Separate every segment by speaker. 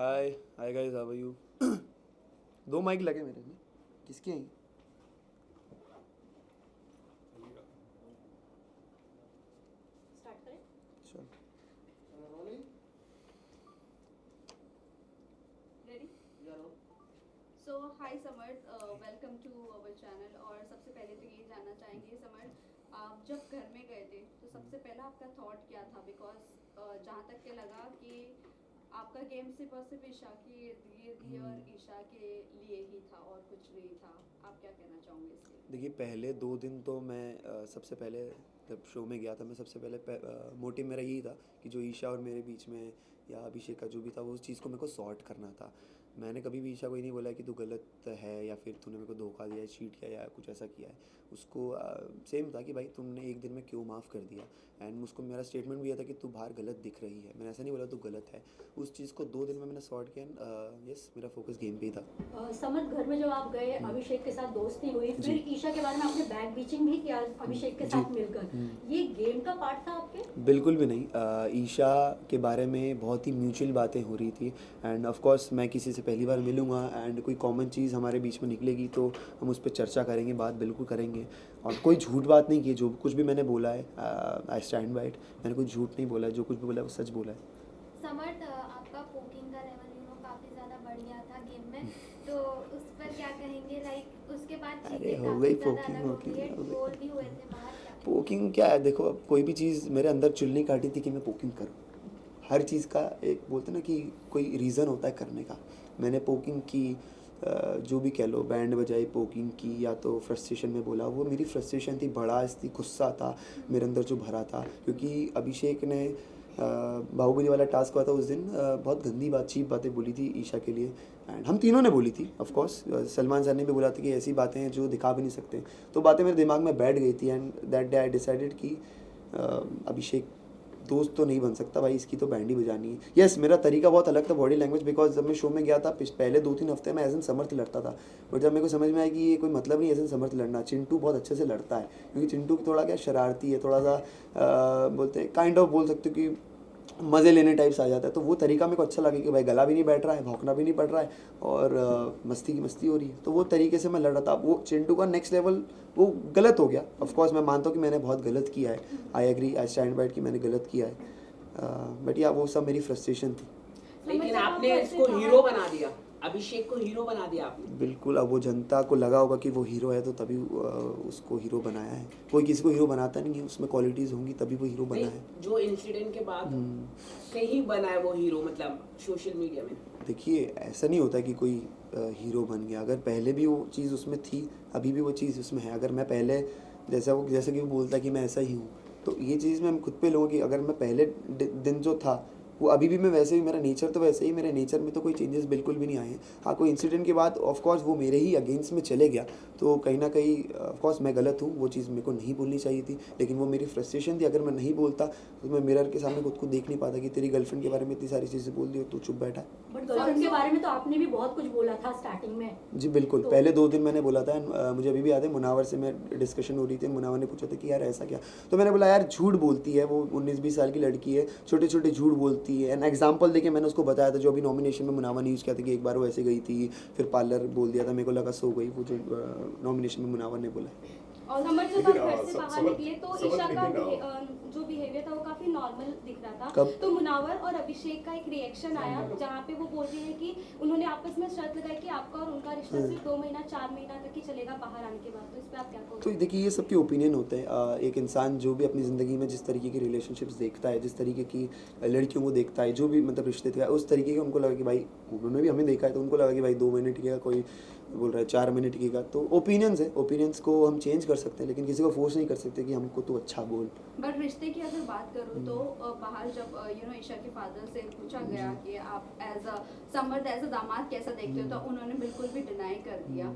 Speaker 1: Hi hi guys, how are you? दो mic लगे मेरे में, किसके हैं?
Speaker 2: स्टार्ट करें।
Speaker 1: चल।
Speaker 2: Ready? So hi Samarth, welcome to our channel. और सबसे पहले तो ये जानना चाहेंगे समर्थ, आप जब घर में गए थे तो सबसे पहला आपका थॉट क्या था? बिकॉज जहाँ तक के लगा कि आपका गेम सिर्फ और सिर्फ ईशा के इर्द गिर्द और ईशा के लिए ही था और कुछ नहीं था। आप क्या कहना चाहोगे इसके लिए?
Speaker 1: देखिए, पहले 2 दिन तो मैं सबसे पहले जब शो में गया था, मैं सबसे पहले मोटिव मेरा यही था कि जो ईशा और मेरे बीच में या अभिषेक का जो भी था, वो उस चीज़ को मेरे को सॉर्ट करना था। मैंने कभी भी ईशा को ही नहीं बोला कि तू गलत है या फिर तूने मेरे को धोखा दिया है, चीट किया या कुछ ऐसा किया है। उसको सेम था कि भाई तुमने एक दिन में क्यों माफ़ कर दिया। एंड उसको मेरा स्टेटमेंट भी यह था कि तू बाहर गलत दिख रही है। मैंने ऐसा नहीं बोला तू गलत है। उस चीज़ को 2 दिन में मैंने सॉर्ट किया एंड यस, मेरा फोकस गेम पे ही था।
Speaker 2: समर, घर में जब आप गए अभिषेक के साथ दोस्ती हुई,
Speaker 1: जी।
Speaker 2: फिर ईशा के बारे में आपने बैक बीचिंग भी किया अभिषेक के
Speaker 1: जी।
Speaker 2: साथ मिलकर। ये गेम का पार्ट था आपके?
Speaker 1: बिल्कुल भी नहीं। ईशा के बारे में बहुत ही म्यूचुअल बातें हो रही थी एंड ऑफ कोर्स मैं किसी से पहली बार मिलूँगा एंड कोई कॉमन चीज़ हमारे बीच में निकलेगी तो हम उस पर चर्चा करेंगे, बात बिल्कुल करेंगे। और कोई झूठ बात नहीं की, जो कुछ भी मैंने बोला है आई स्टैंड बाय इट। मैंने कोई झूठ नहीं बोला है, जो कुछ भी बोला है वो सच बोला है।
Speaker 3: समर्थ, आपका पोकिंग का लेवल काफ़ी ज़्यादा बढ़ गया था गेम में, तो उस पर क्या कहेंगे? लाइक उसके बाद
Speaker 1: अरे
Speaker 3: चीज़ें
Speaker 1: हो
Speaker 3: काफ़ी
Speaker 1: गई
Speaker 3: ज़्यादा
Speaker 1: पोकिंग
Speaker 3: अलग हो
Speaker 1: वोकिंग
Speaker 3: गई है,
Speaker 1: हो गई।
Speaker 3: ट्रोल भी हुए थे बाहर, क्या कहेंगे?
Speaker 1: पोकिंग क्या है? देखो, अब कोई भी चीज़ मेरे अंदर चुल नहीं काटी थी कि मैं पोकिंग करूँ। हर चीज़ का एक बोलते ना कि कोई रीज़न होता है करने का। मैंने पोकिंग की, जो भी कह लो, बैंड बजाई, पोकिंग की, या तो फ्रस्ट्रेशन में बोला, वो मेरी फ्रस्ट्रेशन थी, भड़ास थी, गुस्सा था मेरे अंदर जो भरा था। क्योंकि अभिषेक ने बाहुबली वाला टास्क हुआ था उस दिन, बहुत गंदी बात, चीप बातें बोली थी ईशा के लिए एंड हम तीनों ने बोली थी। ऑफ कोर्स सलमान सर ने भी बोला था कि ऐसी बातें हैं जो दिखा भी नहीं सकते। तो बातें मेरे दिमाग में बैठ गई थी and that day I decided कि अभिषेक दोस्त तो नहीं बन सकता भाई, इसकी तो बैंड ही बजानी है। यस, मेरा तरीका बहुत अलग था, बॉडी लैंग्वेज, बिकॉज जब मैं शो में गया था पहले 2-3 हफ्ते में एज एन समर्थ लड़ता था। बट जब मेरे को समझ में आया कि ये कोई मतलब नहीं एज एन समर्थ लड़ना, चिंटू बहुत अच्छे से लड़ता है। क्योंकि चिंटू थोड़ा क्या शरारती है, थोड़ा सा बोलते हैं काइंड ऑफ, बोल सकते हो कि मज़े लेने टाइप्स आ जाता है। तो वो तरीका मेरे को अच्छा लगे कि भाई गला भी नहीं बैठ रहा है, भौंकना भी नहीं पड़ रहा है और मस्ती की मस्ती हो रही है। तो वो तरीके से मैं लड़ रहा था। वो चिंटू का नेक्स्ट लेवल वो गलत हो गया। ऑफ कोर्स मैं मानता हूँ कि मैंने बहुत गलत किया है, I agree, I stand by it कि मैंने गलत किया है। बट या वो सब मेरी फ्रस्ट्रेशन थी।
Speaker 4: लेकिन आपने इसको हीरो बना दिया, अभिषेक को हीरो बना दिया आपने।
Speaker 1: बिल्कुल, अब वो जनता को लगा होगा कि वो हीरो है तो तभी उसको हीरो बनाया है। कोई किसी को हीरो बनाता नहीं है, उसमें क्वालिटीज़ होंगी तभी वो हीरो बना है।
Speaker 4: जो इंसिडेंट के बाद से ही बना है वो हीरो, मतलब सोशल मीडिया में।
Speaker 1: देखिए, ऐसा नहीं होता कि कोई हीरो बन गया। अगर पहले भी वो चीज़ उसमें थी, अभी भी वो चीज़ उसमें है। अगर मैं पहले जैसा कि वो बोलता है कि मैं ऐसा ही हूँ, तो ये चीज़ मैं खुद पे लूँगा कि अगर मैं पहले दिन जो था वो अभी भी मैं वैसे ही, मेरा नेचर तो वैसे ही, मेरे नेचर में तो कोई चेंजेस बिल्कुल भी नहीं आए हैं। हाँ, कोई इंसिडेंट के बाद ऑफ कोर्स वो मेरे ही अगेंस्ट में चले गया, तो कहीं ना कहीं ऑफ कोर्स मैं गलत हूँ, वो चीज़ मेरे को नहीं बोलनी चाहिए थी। लेकिन वो मेरी फ्रस्ट्रेशन थी। अगर मैं नहीं बोलता तो मैं मिरर के सामने खुद को देख नहीं पाता कि तेरी गर्लफ्रेंड के बारे में इतनी सारी चीज़ें बोल दी और तू चुप बैठा है।
Speaker 2: बट गर्लफ्रेंड के बारे में तो आपने भी बहुत कुछ बोला था स्टार्टिंग में।
Speaker 1: जी बिल्कुल, पहले 2 दिन मैंने बोला था एंड मुझे अभी भी याद है, मुनावर से मैं डिस्कशन हो रही थी, मुनावर ने पूछा था कि यार ऐसा क्या। तो मैंने बोला यार झूठ बोलती है वो, 19-20 साल की लड़की है, छोटे छोटे झूठ बोलती है। एंड एग्जाम्पल देके मैंने उसको बताया था, जो अभी नॉमिनेशन में मुनावर ने यूज़ किया था कि एक बार वो ऐसे गई थी, फिर पार्लर बोल दिया था, मेरे को लगा सो गई, वो जो नॉमिनेशन में मुनावर ने बोला।
Speaker 2: और समर, जब आप घर से बाहर निकले तो ईशा का जो बिहेवियर था वो काफी नॉर्मल दिख रहा था।
Speaker 1: कब?
Speaker 2: तो मुनावर और अभिषेक का एक रिएक्शन आया जहाँ पे वो बोल रही है कि उन्होंने आपस में शर्त लगाई कि आपका और उनका रिश्ता सिर्फ 2 महीना 4 महीना तक ही चलेगा बाहर आने के बाद। तो इस पे आप क्या
Speaker 1: तो
Speaker 2: कहोगे?
Speaker 1: देखिए, ये सबके ओपिनियन होते हैं। एक इंसान जो भी अपनी ज़िंदगी में जिस तरीके की रिलेशनशिप्स देखता है, जिस तरीके की लड़कियों को देखता है, जो भी मतलब रिश्ते थे, उस तरीके के उनको लगा कि भाई, उन्होंने भी हमें देखा है तो उनको लगा कि भाई 2 महीने टिकेगा, कोई बोल रहा है 4 महीने टिकेगा। तो ओपिनियंस है, ओपिनियंस को हम चेंज कर सकते हैं, लेकिन किसी को फोर्स नहीं कर सकते कि हमको तो अच्छा बोल।
Speaker 2: बट रिश्ते की अगर बात करूँ तो बाहर जब ईशा के फादर से पूछा गया कि आप as a Samarth, as a दामाद कैसा देखते हो, तो उन्होंने बिल्कुल भी डिनाई कर दिया।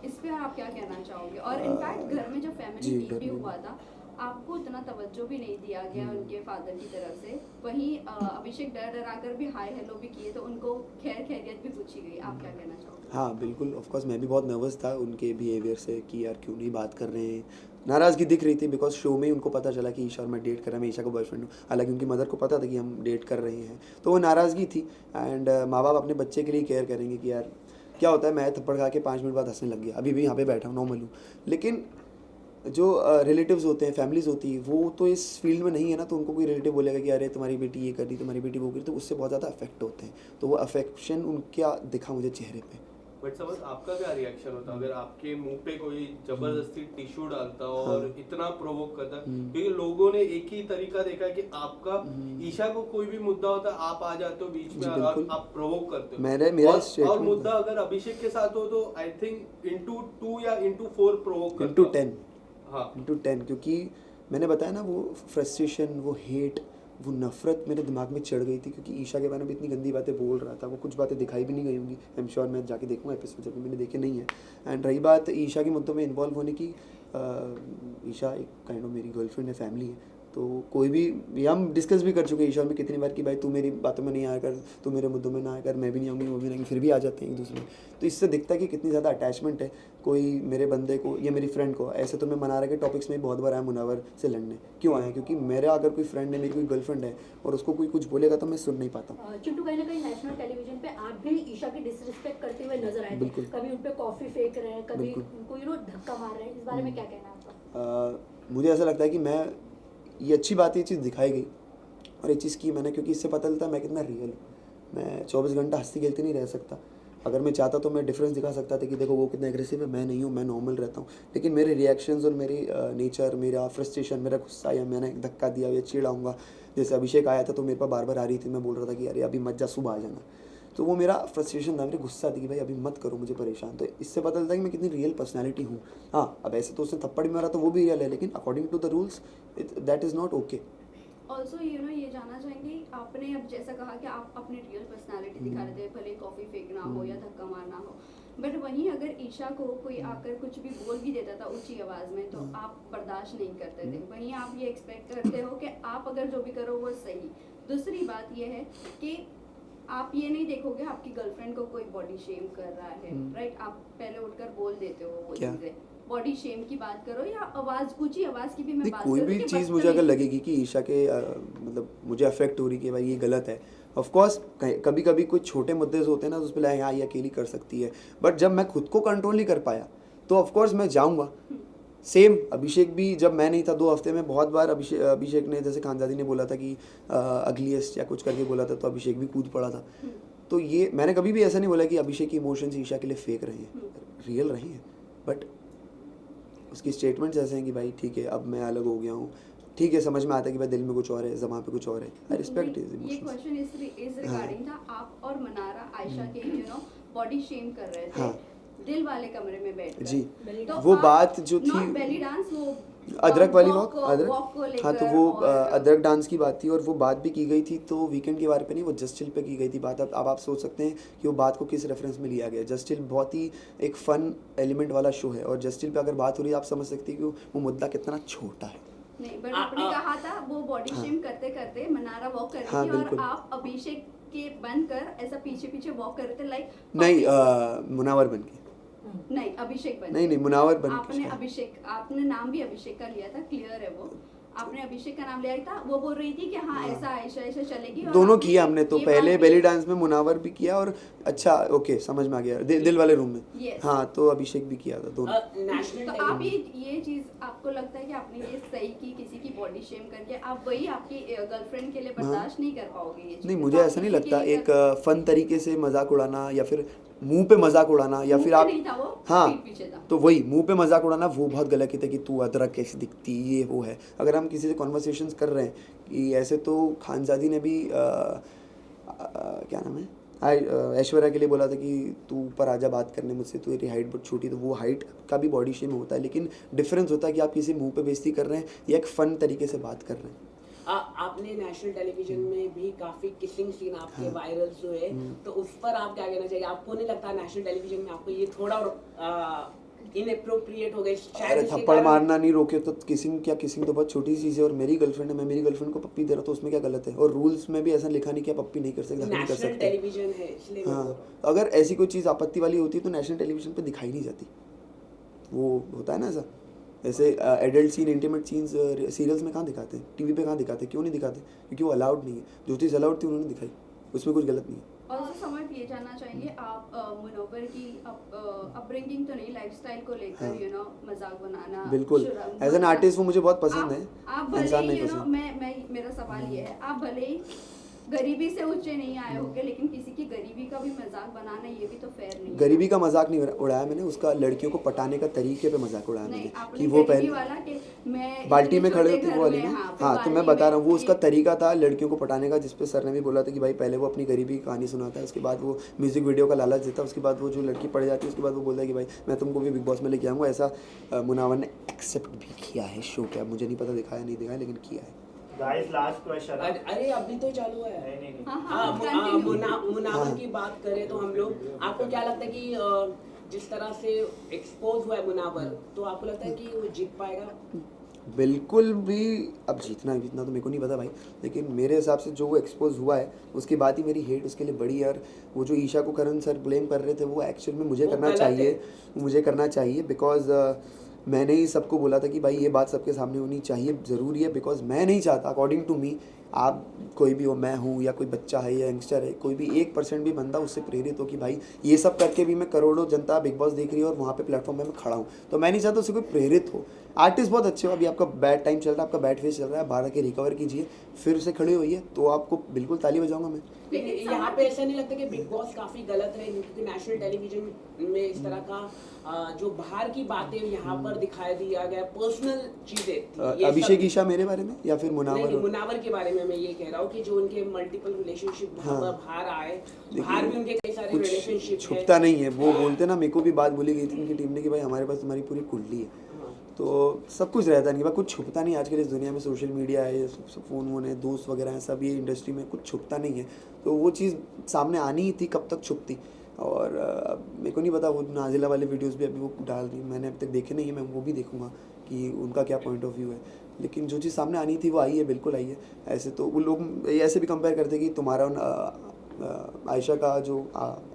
Speaker 2: इस पे आप क्या कहना चाहोगे? और इनफैक्ट घर में जब फैमिली
Speaker 1: जी,
Speaker 2: टीवी
Speaker 1: घर में।
Speaker 2: हुआ था, आपको इतना तवज्जो भी नहीं दिया गया उनके फादर की तरफ से। वहीं अभिषेक डर डरा कर भी हाय हेलो भी किए, तो उनको खैर खैरियत भी पूछी गई। आप क्या कहना चाहोगे?
Speaker 1: हाँ बिल्कुल, ऑफ कोर्स मैं भी बहुत नर्वस था उनके बिहेवियर से कि यार क्यों नहीं बात कर रहे हैं, नाराज़गी दिख रही थी बिकॉज शो में ही उनको पता चला कि ईशा और मैं डेट कर रहा हूँ, मैं ईशा का बॉयफ्रेंड हूँ। हालांकि उनकी मदर को पता था कि हम डेट कर रहे हैं, तो वो नाराज़गी थी। एंड माँ बाप अपने बच्चे के लिए केयर करेंगे कि यार क्या होता है, मैं थप्पड़ खा के 5 मिनट बाद हंसने लग गया, अभी भी यहाँ पे बैठा हूँ, नॉर्मल हूँ। लेकिन जो रिलेटिव्स होते हैं, फैमिलीज़ होती है, वो तो इस फील्ड में नहीं है ना, तो उनको कोई रिलेटिव बोलेगा कि अरे तुम्हारी बेटी ये कर रही, तुम्हारी बेटी वो कर रही, तो उससे बहुत ज़्यादा अफेक्ट होते हैं। तो वो अफेक्शन उनका दिखा मुझे चेहरे पे।
Speaker 5: बट समझ आपका क्या रिएक्शन होता अगर आपके मुंह पे कोई जबरदस्ती टिश्यू डालता और
Speaker 1: हाँ।
Speaker 5: इतना प्रोवोक करता? क्योंकि लोगों ने एक ही तरीका देखा है कि आपका ईशा को कोई भी मुद्दा होता है आप आ जाते हो बीच
Speaker 1: जी,
Speaker 5: में और
Speaker 1: बिल्कुल।
Speaker 5: आप प्रोवोक करते हो।
Speaker 1: मेरा
Speaker 5: और
Speaker 1: statement
Speaker 5: मुद्दा
Speaker 1: था।
Speaker 5: अगर अभिषेक के साथ हो तो आई थिंक इंटू 2 या इंटू 4 प्रोवोक करते
Speaker 1: इंटू
Speaker 5: हो।
Speaker 1: 10
Speaker 5: हाँ
Speaker 1: इंटू 10, क्योंकि मैंने बताया ना वो फ्रस्ट्रेशन, वो हेट, वो नफरत मेरे दिमाग में चढ़ गई थी, क्योंकि ईशा के बारे में इतनी गंदी बातें बोल रहा था। वो कुछ बातें दिखाई भी नहीं गई होंगी, आई एम श्योर, मैं जाके देखूँगा एपिसोड, जब मैंने देखे नहीं है। एंड रही बात ईशा के मुद्दों में इन्वॉल्व होने की, ईशा एक काइंड ऑफ मेरी गर्लफ्रेंड है, फैमिली है, तो कोई भी, ये हम डिस्कस भी कर चुके हैं ईशा में कितनी बार कि भाई तू मेरी बातों में नहीं आया कर, तू मेरे मुद्दों में ना आया कर, मैं भी नहीं आऊँगी, वो भी नहीं, फिर भी आ जाते हैं एक दूसरे में। तो इससे दिखता है कि कितनी ज़्यादा अटैचमेंट है कोई मेरे बंदे को या मेरी फ्रेंड को। ऐसे तो मैं मनारा के टॉपिक्स में बहुत बार आया मुनावर से लड़ने, क्यों आया? क्योंकि मेरा अगर कोई फ्रेंड है, मेरी कोई गर्लफ्रेंड है और उसको कोई कुछ बोलेगा तो मैं सुन नहीं पाता।
Speaker 6: चिंटू, कहीं ना कहीं नेशनल टेलीविजन पे आप भी ईशा की डिसरिस्पेक्ट करते हुए नजर आए थे।
Speaker 1: बिल्कुल।
Speaker 6: कभी उन पे कॉफी फेंक रहे हैं, कभी
Speaker 1: बिल्कुल।
Speaker 6: उनको धक्का मार रहे हैं, इस बारे में क्या कहना है आपका?
Speaker 1: मुझे ऐसा लगता है कि मैं, ये अच्छी बात है, ये चीज़ दिखाई गई और ये चीज़ की मैंने, क्योंकि इससे पता चलता है मैं कितना रियल हूँ। मैं 24 घंटा हंसती खेलती नहीं रह सकता। अगर मैं चाहता तो मैं डिफरेंस दिखा सकता था कि देखो वो कितना एग्रेसिव है, मैं नहीं हूँ, मैं नॉर्मल रहता हूँ। लेकिन मेरे रिएक्शंस और मेरी नेचर, मेरा फ्रस्ट्रेशन, मेरा गुस्सा, या मैंने धक्का दिया या चिढ़ाऊँगा, जैसे अभिषेक आया था तो मेरे पास बार बार आ रही थी, मैं बोल रहा था कि अरे अभी मत जा, सुबह आ जाना। तो वो मेरा फ्रस्ट्रेशन था, मेरी गुस्सा थी कि भाई अभी मत करो मुझे परेशान। तो इससे पता चलता है कि मैं कितनी रियल पर्सनैलिटी हूँ। हाँ, अब ऐसे तो उसने थप्पड़ भी मारा तो वो भी रियल है, लेकिन according to the rules that is not okay.
Speaker 2: Also ये जानना चाहेंगे, आपने अब जैसा कहा कि आप अपनी रियल पर्सनालिटी दिखा रहे थे, भले कॉफ़ी फेंकना हो या धक्का मारना हो, बट वहीं अगर ईशा को कोई आकर कुछ भी बोल भी देता था ऊंची आवाज़ में तो आप बर्दाश्त नहीं करते थे। वहीं आप ये एक्सपेक्ट करते हो कि आप अगर जो भी करो वो सही। दूसरी बात ये है कि आप ये नहीं देखोगे आपकी गर्लफ्रेंड को कोई बॉडी शेम कर रहा है, राइट? आप पहले उठकर बोल देते हो वो
Speaker 1: क्या?
Speaker 2: चीज़ें। बॉडी शेम की बात करो या आवाज़, ऊंची आवाज़ की भी मैं
Speaker 1: नहीं,
Speaker 2: बात
Speaker 1: कोई
Speaker 2: करूँ
Speaker 1: भी
Speaker 2: कि
Speaker 1: चीज़ मुझे अगर
Speaker 2: बदतमीजी।
Speaker 1: लगेगी कि ईशा के मतलब मुझे अफेक्ट हो रही कि भाई ये गलत है, ऑफ कोर्स कभी कभी कुछ छोटे मुद्दे होते हैं ना, तो उस पर हाँ ये अकेली कर सकती है, बट जब मैं खुद को कंट्रोल नहीं कर पाया तो ऑफ कोर्स मैं जाऊँगा। सेम अभिषेक भी, जब मैं नहीं था 2 हफ्ते में बहुत बार अभिषेक ने, जैसे खानजादी ने बोला था कि अगलीस्ट या कुछ करके बोला था, तो अभिषेक भी कूद पड़ा था। तो ये मैंने कभी भी ऐसा नहीं बोला कि अभिषेक की इमोशंस ईशा के लिए फेक रहे हैं, रियल रहे हैं, बट उसकी स्टेटमेंट्स ऐसे हैं कि भाई ठीक है अब मैं अलग हो गया हूँ, ठीक है समझ में आता है कि भाई दिल में कुछ और है, ज़बान पे कुछ और है। आई रिस्पेक्ट हिज
Speaker 2: ये
Speaker 1: इमोशंस।
Speaker 2: क्वेश्चन इज रिगार्डिंग था, आप और मनारा आयशा के बॉडी शेम कर रहे थे,
Speaker 1: हाँ।
Speaker 2: दिल वाले कमरे में बैठ
Speaker 1: जी,
Speaker 2: तो
Speaker 1: वो
Speaker 2: आप
Speaker 1: बात जो थी,
Speaker 2: नॉट बेली डांस, वो
Speaker 1: अदरक वाली
Speaker 2: walk
Speaker 1: वॉक,
Speaker 2: को
Speaker 1: अदरक, हाँ, तो
Speaker 2: लेकर
Speaker 1: वो
Speaker 2: और-
Speaker 1: अदरक डांस की बात थी और वो बात भी की गई थी, तो वीकेंड के बारे पे नहीं, वो जस्ट चिल पे की गई थी बात। अब आप सोच सकते हैं कि वो बात को किस रेफरेंस में लिया गया। जस्ट चिल बहुत ही एक फन एलिमेंट वाला शो है, और जस्ट चिल पे अगर बात हो रही है, आप समझ सकते हैं कि वो मुद्दा कितना छोटा है।
Speaker 2: नहीं, बट आपने कहा था वो बॉडी शेम करते करते मनारा वॉक कर
Speaker 1: हाँ,
Speaker 2: रही थी और
Speaker 1: बिल्कुल।
Speaker 2: आप अभिषेक के बनकर ऐसा पीछे पीछे वॉक कर रहे थे, लाइक
Speaker 1: नहीं, मुनावर बन के,
Speaker 2: नहीं अभिषेक बन
Speaker 1: नहीं मुनावर बन के
Speaker 2: आपने
Speaker 1: शायद।
Speaker 2: अभिषेक, आपने नाम भी अभिषेक का लिया था, क्लियर है वो, आपने अभिषेक का नाम लिया था। वो बोल रही थी कि हाँ ऐसा आयशा ऐसा चलेगी, और
Speaker 1: दोनों
Speaker 2: आपने
Speaker 1: किया हमने तो,
Speaker 2: ये
Speaker 1: पहले
Speaker 2: बात
Speaker 1: बेली डांस में मुनावर भी किया, और अच्छा ओके समझ में आ गया, दिल वाले रूम में,
Speaker 2: Yes.
Speaker 1: हाँ, तो अभिषेक भी किया था, दोनों।
Speaker 4: नेशनल
Speaker 2: तो आप ये चीज आपको लगता है कि आपने ये सही की किसी की बॉडी शेम करके, आप वही आपकी गर्लफ्रेंड के लिए बर्दाश्त नहीं कर पाओगे ये चीज़?
Speaker 1: नहीं, मुझे
Speaker 2: तो आप
Speaker 1: ऐसा नहीं
Speaker 2: किसी के
Speaker 1: लगता,
Speaker 2: लिए
Speaker 1: एक फन तरीके से मजाक उड़ाना या फिर मुंह पे मजाक उड़ाना या
Speaker 2: मुंह
Speaker 1: फिर
Speaker 2: पे
Speaker 1: आप,
Speaker 2: नहीं था वो,
Speaker 1: हाँ,
Speaker 2: पीठ पीछे था।
Speaker 1: तो वही मुंह पे मजाक उड़ाना वो बहुत गलत है कि तू अदरक कैसी दिखती, ये वो है। अगर हम किसी से कॉन्वर्सेशंस कर रहे हैं कि ऐसे, तो खानजादी ने भी क्या नाम है, ऐश्वर्या के लिए बोला था कि तू ऊपर आजा बात करने मुझसे, तू तेरी हाइट बहुत छोटी, तो वो हाइट का भी बॉडी शेम होता है, लेकिन डिफरेंस होता है कि आप किसी मुंह पे बेइज्जती कर रहे हैं या एक फन तरीके से बात कर रहे हैं।
Speaker 4: आपने नेशनल टेलीविजन में भी काफी किसिंग सीन आपके वायरल हुए, तो उस पर आप क्या कहना चाहिए? आपको नहीं लगता नेशनल टेलीविजन में आपको ये थोड़ा इनएप्रोप्रिएट हो गए?
Speaker 1: अरे थप्पड़ मारना नहीं रोके तो किसिंग क्या, किसिंग तो बहुत छोटी चीज़ है, और मेरी गर्लफ्रेंड है, मैं मेरी गर्लफ्रेंड को पप्पी दे रहा, तो उसमें क्या गलत है? और रूल्स में भी ऐसा लिखा नहीं कि आप पप्पी नहीं कर सकते, नहीं कर
Speaker 4: नेशनल
Speaker 1: सकते।
Speaker 4: टेलीविजन है इसलिए मैं बोल रहा हूँ।
Speaker 1: हाँ, अगर ऐसी कोई चीज़ आपत्ति वाली होती है तो नेशनल टेलीविजन पे दिखाई नहीं जाती, वो होता है ना ऐसा, जैसे adult scene, intimate scenes serials में कहाँ दिखाते हैं, टीवी पे कहाँ दिखाते हैं, क्यों नहीं दिखाते? क्योंकि वो अलाउड नहीं है। जो चीज़ अलाउड थी उन्होंने दिखाई, उसमें कुछ गलत नहीं है।
Speaker 2: और समर्थ ये जानना चाहेंगे आप मुनव्वर की अपब्रिंगिंग तो नहीं, लाइफस्टाइल को लेकर
Speaker 1: हाँ।
Speaker 2: यू नो मजाक बनाना
Speaker 1: बिल्कुल,
Speaker 2: शुरम,
Speaker 1: एज एन
Speaker 2: मजाक।
Speaker 1: आर्टिस्ट वो मुझे बहुत पसंद है,
Speaker 2: आप भले
Speaker 1: इंसान
Speaker 2: ही
Speaker 1: नहीं
Speaker 2: यू नो
Speaker 1: पसंद।
Speaker 2: मैं मेरा सवाल ये है, आप भले ही गरीबी से ऊंचे नहीं आए होंगे, लेकिन किसी की गरीबी का भी मजाक बनाना ये भी तो फेयर नहीं है।
Speaker 1: गरीबी का मजाक नहीं उड़ाया मैंने, उसका लड़कियों को पटाने का तरीके पे मजाक उड़ाया
Speaker 2: नहीं,
Speaker 1: मैंने
Speaker 2: आपने
Speaker 1: कि वो
Speaker 2: गरीबी
Speaker 1: पहले
Speaker 2: वाला कि मैं
Speaker 1: बाल्टी
Speaker 2: इतने
Speaker 1: में खड़े
Speaker 2: छोटे
Speaker 1: होते
Speaker 2: घर
Speaker 1: वो वाली
Speaker 2: में,
Speaker 1: ना।
Speaker 2: हाँ,
Speaker 1: हाँ, तो मैं
Speaker 2: बाली
Speaker 1: बता रहा
Speaker 2: में
Speaker 1: हूँ वो उसका
Speaker 2: कि-
Speaker 1: तरीका था लड़कियों को पटाने का, जिसपे सर ने भी बोला था कि भाई पहले वो अपनी गरीबी की कहानी सुनाता है, उसके बाद वो म्यूजिक वीडियो का लालच देता है, उसके बाद वो जो लड़की पड़ जाती है उसके बाद वो बोलता है कि भाई मैं तुमको भी बिग बॉस में लेके आऊँगा। ऐसा मुनावर ने एक्सेप्ट भी किया है शो पे। अब मुझे नहीं पता दिखाया नहीं दिखाया, लेकिन किया है।
Speaker 7: Guys last question.
Speaker 4: अरे अभी तो चालू है।
Speaker 7: नहीं नहीं
Speaker 2: हाँ,
Speaker 4: हाँ,
Speaker 2: हाँ, continue।
Speaker 4: मुनावर
Speaker 1: हाँ।
Speaker 4: की बात करें तो हम लोग, आपको क्या लगता है कि जिस तरह से एक्सपोज हुआ है मुनावर, तो आपको लगता है कि वो जीत पाएगा?
Speaker 1: बिल्कुल भी। अब जीतना तो मेरे को नहीं पता भाई, लेकिन मेरे हिसाब से जो वो एक्सपोज हुआ है उसके बाद ही मेरी हेट उसके लिए बड़ी है। और वो जो ईशा को करण सर ब्लेम कर रहे थे वो एक्चुअल में मुझे
Speaker 4: वो
Speaker 1: करना
Speaker 4: गलत
Speaker 1: चाहिए,
Speaker 4: है।
Speaker 1: मुझे करना चाहिए बिकॉज मैंने ही सबको बोला था कि भाई ये बात सबके सामने होनी चाहिए, ज़रूरी है। बिकॉज मैं नहीं चाहता, अकॉर्डिंग टू मी, आप कोई भी हो, मैं हूँ या कोई बच्चा है या यंगस्टर है, कोई भी 1% भी बंदा उससे प्रेरित हो कि भाई ये सब करके भी मैं करोड़ों जनता बिग बॉस देख रही है और वहाँ पे प्लेटफॉर्म में मैं खड़ा हूँ, तो मैं नहीं चाहता उससे कोई प्रेरित हो। आर्टिस्ट बहुत अच्छे हो, अभी आपका बैड टाइम चल रहा है, आपका बैड फेज चल रहा है, बाहर आके रिकवर कीजिए, फिर उसे खड़े होइए, तो आपको बिल्कुल ताली बजाऊंगा मैं।
Speaker 4: लेकिन यहाँ पे ऐसा नहीं लगता कि बिग बॉस काफी गलत रहे, क्योंकि नेशनल टेलीविजन में इस तरह का जो बाहर की बातें यहाँ पर दिखाई दिया गया, पर्सनल चीजें थी, ये
Speaker 1: अभिषेक
Speaker 4: सब-
Speaker 1: ईशा मेरे बारे में या फिर
Speaker 4: नहीं,
Speaker 1: मुनावर?
Speaker 4: मुनावर के बारे में मैं ये कह रहा हूँ कि जो उनके मल्टीपल रिलेशनशिप
Speaker 1: हाँ।
Speaker 4: बाहर आए, बाहर भी उनके कई सारे
Speaker 1: कुछ
Speaker 4: रिलेशनशिप
Speaker 1: छुपता नहीं है। वो बोलते ना, मेरे को भी बात बोली गई थी उनकी टीम ने कि भाई हमारे पास तुम्हारी पूरी कुंडली है, तो सब कुछ रहता है, कुछ छुपता नहीं। आजकल इस दुनिया में सोशल मीडिया है, फ़ोन वोन है, दोस्त वगैरह हैं, सब ये इंडस्ट्री में कुछ छुपता नहीं है, तो वो चीज़ सामने आनी ही थी, कब तक छुपती। और मेरे को नहीं पता, वो नाजिला वाले वीडियोस भी अभी वो डाल रही, मैंने अभी तक देखे नहीं है, मैं वो भी देखूंगा कि उनका क्या पॉइंट ऑफ व्यू है। लेकिन जो चीज़ सामने आनी थी वो आई है, बिल्कुल आई है। ऐसे तो वो लोग ऐसे भी कंपेयर करते कि तुम्हारा आयशा का जो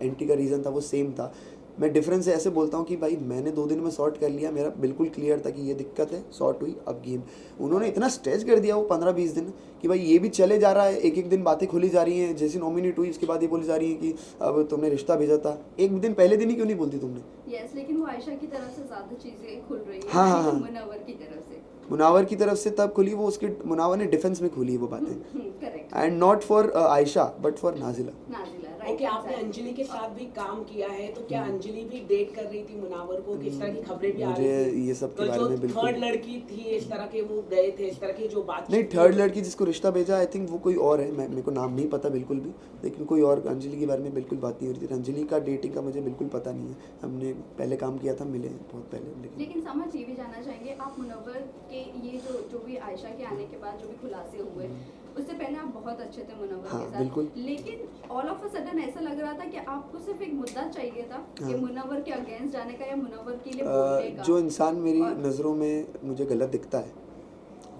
Speaker 1: एंटी का रीज़न था वो सेम था। मैं डिफरेंस ऐसे बोलता हूँ कि भाई मैंने 2 दिन में सॉर्ट कर लिया, मेरा बिल्कुल क्लियर था कि ये दिक्कत है, सॉर्ट हुई, अब गेम। उन्होंने इतना स्ट्रेच कर दिया वो 15-20 दिन कि भाई ये भी चले जा रहा है, एक एक दिन बातें खुली जा रही हैं। जैसे नॉमिनेट हुई उसके बाद ये बोली जा रही है कि अब तुमने रिश्ता भेजा था, एक दिन पहले दिन ही क्यों नहीं बोलती तुमने?
Speaker 2: यस, लेकिन वो आयशा की तरफ से ज्यादा चीजें खुल रही है,
Speaker 1: हाँ, हाँ, हाँ।
Speaker 2: मुनव्वर की तरफ से।
Speaker 1: मुनावर की तरफ से तब खुली वो, उसके मुनावर ने डिफेंस में खुली है वो बातें,
Speaker 2: correct.
Speaker 1: And not for Ayesha but for Nazila.
Speaker 2: Nazila, right.
Speaker 4: Okay, आपने अंजलि के साथ भी काम किया है, तो क्या अंजलि भी डेट कर रही थी मुनावर को? किस तरह की खबरें भी आ रही
Speaker 1: मुझे
Speaker 4: थी?
Speaker 1: ये सब के
Speaker 4: तो
Speaker 1: बारे
Speaker 4: जो
Speaker 1: में बिल्कुल
Speaker 4: थर्ड लड़की थी, इस तरह के वो गए थे, इस तरह की जो बात
Speaker 1: नहीं, थर्ड लड़की जिसको रिश्ता भेजा आई थिंक वो कोई और है, मेरे को नाम नहीं पता बिल्कुल भी, लेकिन कोई और। अंजलि के बारे में बिल्कुल बात नहीं हो रही थी। अंजलि का डेटिंग का मुझे बिल्कुल पता नहीं है, हमने पहले काम किया था, मिले हैं बहुत पहले।
Speaker 2: लेकिन समझ ये भी जानना चाहेंगे आप, मुनव्वर के ये जो भी आयशा के आने के बाद जो भी खुलासे हुए, उससे पहले आप बहुत अच्छे थे मुनव्वर
Speaker 1: हाँ,
Speaker 2: के साथ,
Speaker 1: बिल्कुल।
Speaker 2: लेकिन ऑल ऑफ अ सडन ऐसा लग रहा था कि आपको सिर्फ एक मुद्दा चाहिए था कि
Speaker 1: हाँ।
Speaker 2: मुनव्वर के अगेंस्ट जाने का या मुनव्वर के लिए बोलने का।
Speaker 1: जो इंसान मेरी
Speaker 2: और-
Speaker 1: नज़रों में मुझे गलत दिखता है,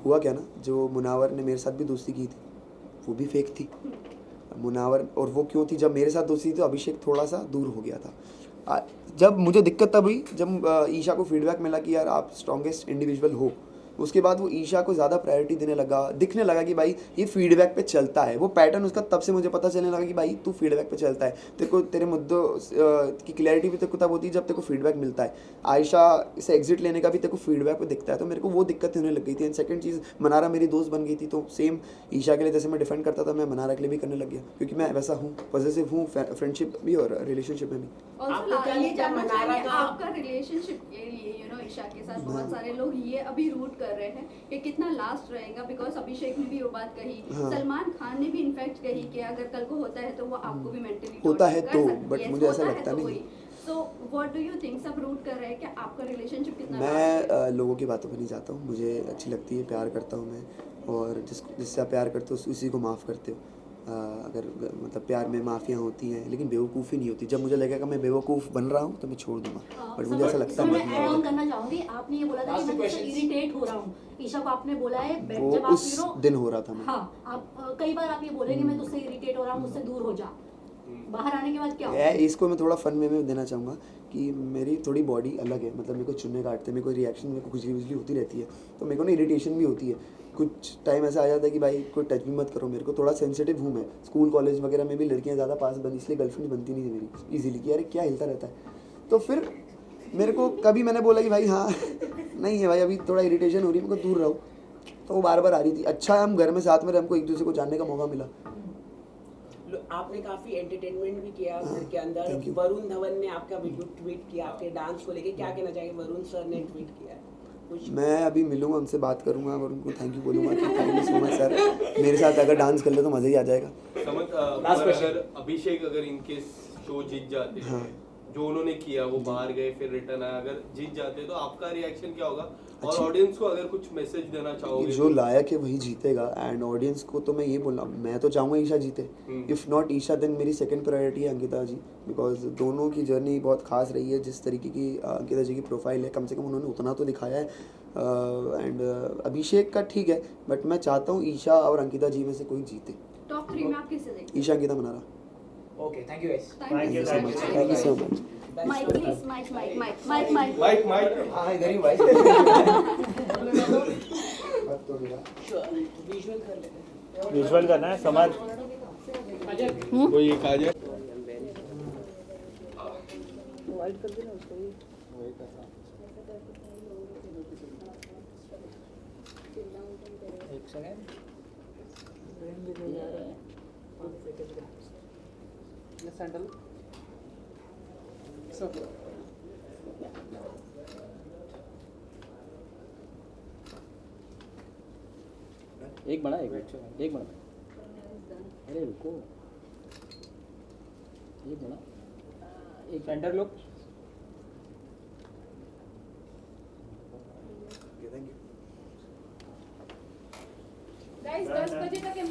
Speaker 1: हुआ क्या ना, जो मुनावर ने मेरे साथ भी दोस्ती की थी वो भी फेक थी मुनावर। और वो क्यों थी? जब मेरे साथ दोस्ती थी तो अभिषेक थोड़ा सा दूर हो गया था। जब मुझे दिक्कत तब हुई जब ईशा को फीडबैक मिला कि यार आप स्ट्रॉन्गेस्ट इंडिविजुअल हो, उसके बाद वो ईशा को ज़्यादा प्रायोरिटी देने लगा, दिखने लगा कि भाई ये फीडबैक पे चलता है। वो पैटर्न उसका तब से मुझे पता चलने लगा कि भाई तू फीडबैक पे चलता है, तेरे को तेरे मुद्दों की क्लैरिटी भी तेरे को तब होती है जब तेरे को फीडबैक मिलता है। आयशा से एग्जिट लेने का भी तेरे को फीडबैक पे दिखता है, तो मेरे को वो दिक्कत होने लग गई थी। एंड सेकंड चीज़, मनारा मेरी दोस्त बन गई थी, तो सेम ईशा के लिए जैसे मैं डिफेंड करता था, मैं मनारा के लिए भी करने लग गया, क्योंकि मैं वैसा हूँ, पॉजिटिव हूँ फ्रेंडशिप भी और रिलेशनशिप में भी।
Speaker 2: Also,
Speaker 4: आपको क्या
Speaker 2: ये
Speaker 4: लगता है
Speaker 2: जानना
Speaker 4: मनारा
Speaker 2: चाहेंगे
Speaker 4: का-
Speaker 2: आपका रिलेशनशिप के लिए, यू नो, ईशा के साथ बहुत सारे लोग ये अभी रूट कर रहे हैं कि कितना लास्ट रहेगा, बिकॉज अभिषेक ने भी वो बात कही,
Speaker 1: हाँ।
Speaker 2: सलमान खान ने भी इनफैक्ट कही कि अगर कल को होता है तो वो आपको भी मेंटली
Speaker 1: होता है तो, but मुझे ऐसा लगता नहीं।
Speaker 2: So what do you think, सब रूट कर रहे हैं कि आपका रिलेशनशिप कितना
Speaker 1: मैं
Speaker 2: last है?
Speaker 1: लोगों की बातों पे नहीं जाता हूँ, मुझे अच्छी लगती है, प्यार करता हूँ मैं, और जिससे आप प्यार करते हो उसी को माफ़ करते हो। अगर मतलब प्यार में माफ़ियाँ होती हैं, लेकिन बेवकूफ़ी नहीं होती। जब मुझे लगेगा मैं बेवकूफ़ बन रहा हूँ तो मैं छोड़ दूंगा, बट मुझे ऐसा लगता
Speaker 6: मैं
Speaker 1: नहीं
Speaker 6: ऐड ऑन
Speaker 1: है।
Speaker 6: करना चाहूंगी, आपने ये बोला था कि मैं इससे इरिटेट हो रहा हूँ, ईशा को आपने बोला है
Speaker 1: वो
Speaker 6: जब आप
Speaker 1: उस
Speaker 6: यू नो,
Speaker 1: दिन हो रहा था मैं।
Speaker 6: हाँ, आप कई बार आप ये बोलेंगे मैं तुझसे इरिटेट हो रहा हूँ, मुझसे दूर हो जा, बाहर आने के बाद क्या होगा?
Speaker 1: इसको मैं थोड़ा फन में देना चाहूँगा कि मेरी थोड़ी बॉडी अलग है, मतलब मेरे को चुन्ने काटते, मेरे को रिएक्शन, मेरे को खुजली वुजली होती रहती है, तो मेरे को ना इरिटेशन भी होती है। कुछ टाइम ऐसा आ जाता है कि भाई कोई टच भी मत करो मेरे को, थोड़ा सेंसिटिव हूँ मैं। स्कूल कॉलेज वगैरह में भी लड़कियाँ ज़्यादा पास बनी, इसलिए गर्लफ्रेंड बनती नहीं थी मेरी ईजिली कि यार क्या हिलता रहता है। तो फिर मेरे को कभी मैंने बोला कि भाई हाँ नहीं है भाई, अभी थोड़ा इरिटेशन हो रही है, मेरे को दूर रहो। तो वो बार बार आ रही थी। अच्छा है हम घर में साथ में रहे, हमको एक दूसरे को जानने का मौका मिला।
Speaker 4: आपने काफी एंटरटेनमेंट भी किया घर के अंदर।
Speaker 1: thank you.
Speaker 4: वरुण धवन ने आपका वीडियो ट्वीट किया आपके डांस को लेके, क्या कहना चाहेंगे? वरुण सर ने ट्वीट किया है कुछ?
Speaker 1: मैं अभी मिलूंगा उनसे, बात करूंगा और उनको थैंक यू बोलूंगा कि thank you so much sir, मेरे साथ अगर डांस कर ले तो मज़ा ही आ जाएगा।
Speaker 5: समझ
Speaker 4: Last question.
Speaker 5: अगर अभिषेक अगर इनके शो जीत जाते हैं,
Speaker 1: हाँ।
Speaker 5: जो उन्होंने किया वो बाहर गए फिर रिटर्न आया, अगर जीत जाते तो आपका रिएक्शन क्या होगा? और
Speaker 1: अच्छा।
Speaker 5: ऑडियंस को अगर कुछ मैसेज देना चाहोगे?
Speaker 1: जो लायक है वही जीतेगा। एंड ऑडियंस को तो मैं ये बोलना, मैं तो चाहूँगा ईशा जीते। इफ़ नॉट ईशा देन मेरी सेकंड प्रायोरिटी है अंकिता जी, बिकॉज दोनों की जर्नी बहुत खास रही है। जिस तरीके की अंकिता जी की प्रोफाइल है, कम से कम उन्होंने उतना तो दिखाया है। एंड अभिषेक का ठीक है, बट मैं चाहता हूँ ईशा और अंकिता जी में से कोई जीते।
Speaker 2: टॉप 3 में आप किसे देखते
Speaker 1: Isha Ankita Manara.
Speaker 4: Okay, thank you guys.
Speaker 2: Thank you so much.
Speaker 1: Thank you so much.
Speaker 6: Mic please, mic mic mic mic mic
Speaker 5: mic mic
Speaker 1: हाँ इधर ही भाई।
Speaker 4: विजुअल कर लेते हैं।
Speaker 7: विजुअल करना है समाज।
Speaker 5: कोई एक आ जाए।
Speaker 7: एक सेकंड।
Speaker 4: सैंडल सब
Speaker 7: एक बड़ा एक बड़ा। अरे रुको, एक बड़ा एक सेंटर लोग।
Speaker 1: Thank you.
Speaker 2: गाइस 10 बजे तक